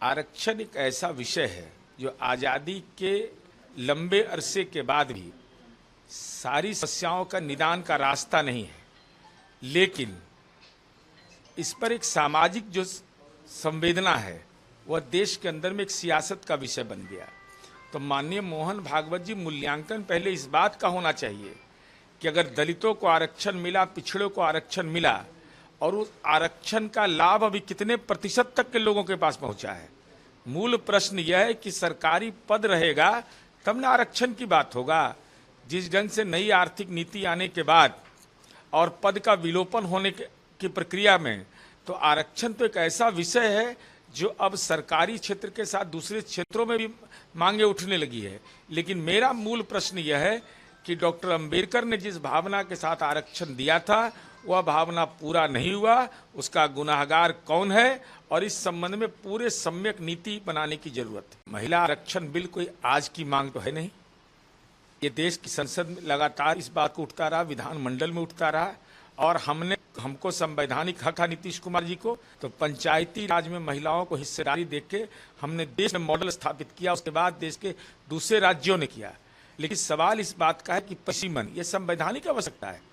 आरक्षण एक ऐसा विषय है जो आज़ादी के लंबे अरसे के बाद भी सारी समस्याओं का निदान का रास्ता नहीं है, लेकिन इस पर एक सामाजिक जो संवेदना है वह देश के अंदर में एक सियासत का विषय बन गया। तो माननीय मोहन भागवत जी, मूल्यांकन पहले इस बात का होना चाहिए कि अगर दलितों को आरक्षण मिला, पिछड़ों को आरक्षण मिला, और उस आरक्षण का लाभ अभी कितने प्रतिशत तक के लोगों के पास पहुंचा है। मूल प्रश्न यह है कि सरकारी पद रहेगा तब न आरक्षण की बात होगा। जिस ढंग से नई आर्थिक नीति आने के बाद और पद का विलोपन होने की प्रक्रिया में, तो आरक्षण तो एक ऐसा विषय है जो अब सरकारी क्षेत्र के साथ दूसरे क्षेत्रों में भी मांगे उठने लगी है। लेकिन मेरा मूल प्रश्न यह है कि डॉक्टर अंबेडकर ने जिस भावना के साथ आरक्षण दिया था वह भावना पूरा नहीं हुआ, उसका गुनाहगार कौन है, और इस संबंध में पूरे सम्यक नीति बनाने की जरूरत है। महिला आरक्षण बिल कोई आज की मांग तो है नहीं, ये देश की संसद में लगातार इस बात को उठता रहा, विधानमंडल में उठता रहा, और हमको संवैधानिक हक है नीतीश कुमार जी को, तो पंचायती राज में महिलाओं को हिस्सेदारी देके हमने देश में मॉडल स्थापित किया, उसके बाद देश के दूसरे राज्यों ने किया। लेकिन सवाल इस बात का है कि परिसीमन ये संवैधानिक आवश्यकता है।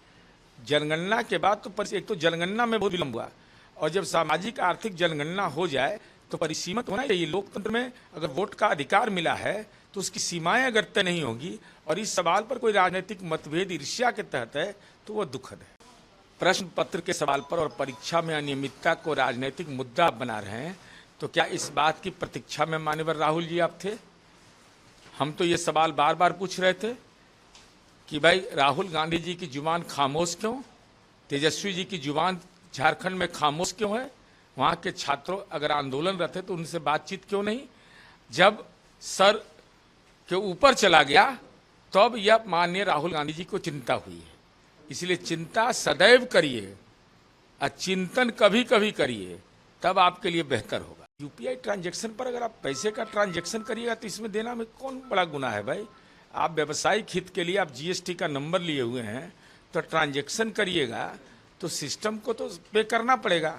जनगणना के बाद तो एक तो जनगणना में बहुत विलंब हुआ, और जब सामाजिक आर्थिक जनगणना हो जाए तो परिसीमित होना चाहिए। लोकतंत्र में अगर वोट का अधिकार मिला है तो उसकी सीमाएं अगर तय नहीं होंगी, और इस सवाल पर कोई राजनीतिक मतभेद ईर्ष्या के तहत है तो वह दुखद है। प्रश्न पत्र के सवाल पर और परीक्षा में अनियमितता को राजनीतिक मुद्दा बना रहे हैं, तो क्या इस बात की प्रतीक्षा में माननीय राहुल जी आप थे? हम तो ये सवाल बार बार पूछ रहे थे कि भाई राहुल गांधी जी की जुबान खामोश क्यों, तेजस्वी जी की जुबान झारखंड में खामोश क्यों है, वहाँ के छात्रों अगर आंदोलनरत है तो उनसे बातचीत क्यों नहीं? जब सर के ऊपर चला गया तब यह माननीय राहुल गांधी जी को चिंता हुई है। इसलिए चिंता सदैव करिए, चिंतन कभी कभी करिए, तब आपके लिए बेहतर होगा। यूपीआई ट्रांजैक्शन पर अगर आप पैसे का ट्रांजैक्शन करिएगा तो इसमें देना में कौन बड़ा गुनाह है भाई? आप व्यवसायिक हित के लिए आप जीएसटी का नंबर लिए हुए हैं तो ट्रांजैक्शन करिएगा तो सिस्टम को तो पे करना पड़ेगा।